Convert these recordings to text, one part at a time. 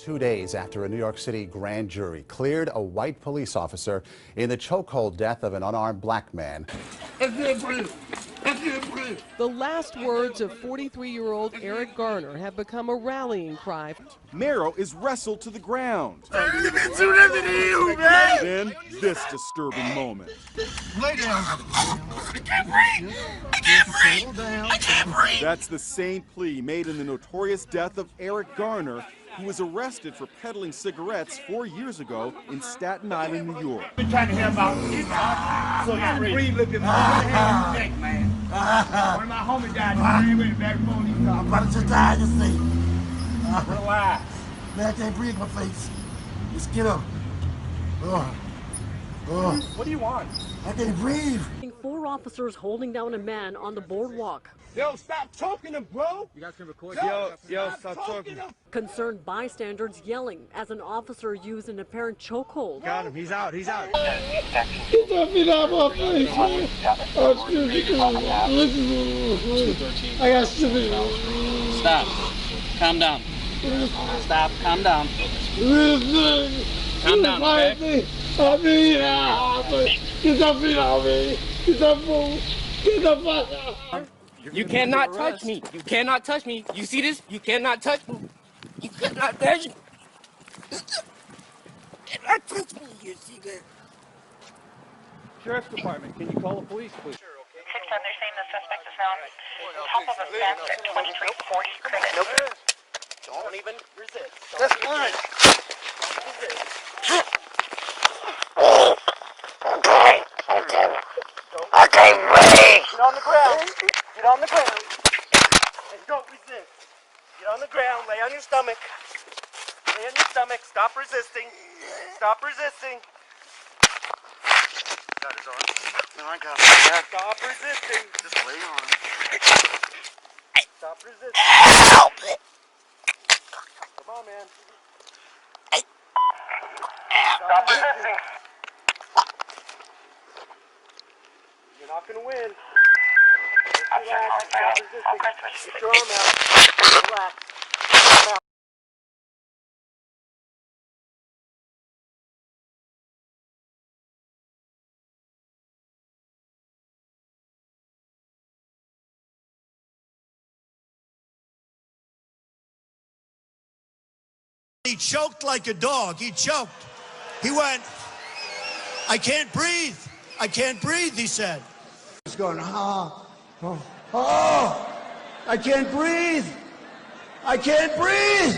2 days after a New York City grand jury cleared a white police officer in the chokehold death of an unarmed black man. The last words of 43-year-old Eric Garner have become a rallying cry. Mero is wrestled to the ground. Then, this disturbing moment. Lay down. I can't breathe. I can't breathe. I can't breathe. That's the same plea made in the notorious death of Eric Garner, who was arrested for peddling cigarettes 4 years ago in Staten Island, New York. Been trying to help out. So you can breathe, look at my neck, man. One of my homies died. He went back home. I'm about to just die, just see. Relax. Man, I can't breathe in my face. Just get up. What do you want? I can't breathe. 4 officers holding down a man on the boardwalk. Yo, stop choking him, bro. You guys can record. Yo, stop choking him. Concerned bystanders yelling as an officer used an apparent chokehold. Got him. He's out. He's out. Get that feet out of my face, man. Oh, I got stupid. Stop. Calm down. Stop. Calm down. Calm down, okay? Get the feet out of me. Get the fool. Get the fuck out. You cannot touch me. You cannot touch me. You see this? You cannot touch me. You cannot touch me. You cannot touch me. You see that? Sheriff's Department, can you call the police, please? 610, they're saying the suspect is now on top of a fence at 2340 Credit. Nope. Don't even resist. That's fine. Okay, breathe. Get on the ground. Get on the ground. And don't resist. Get on the ground. Lay on your stomach. Lay on your stomach. Stop resisting. Stop resisting. Got his arm. No, I got it. Stop resisting. Just lay on. Stop resisting. Help it. Come on, man. Stop resisting. You're not going to win. I'm Relax. sorry, Stop resisting. Get your arm out. Relax. Arm out. He choked like a dog. He choked. He went, I can't breathe. I can't breathe, he said. He's going, I can't breathe. I can't breathe.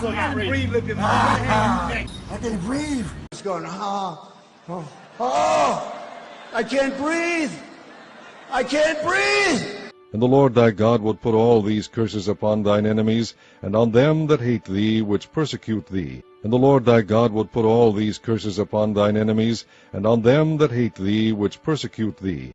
So you can breathe, look at my neck. I can't breathe. He's going, I can't breathe. I can't breathe. And the Lord thy God would put all these curses upon thine enemies, and on them that hate thee, which persecute thee. And the Lord thy God would put all these curses upon thine enemies, and on them that hate thee, which persecute thee.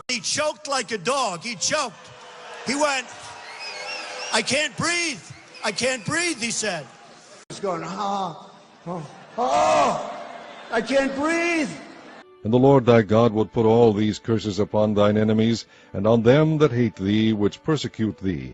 He choked like a dog. He choked. He went, I can't breathe. I can't breathe, he said. He's going, I can't breathe. And the Lord thy God would put all these curses upon thine enemies, and on them that hate thee, which persecute thee.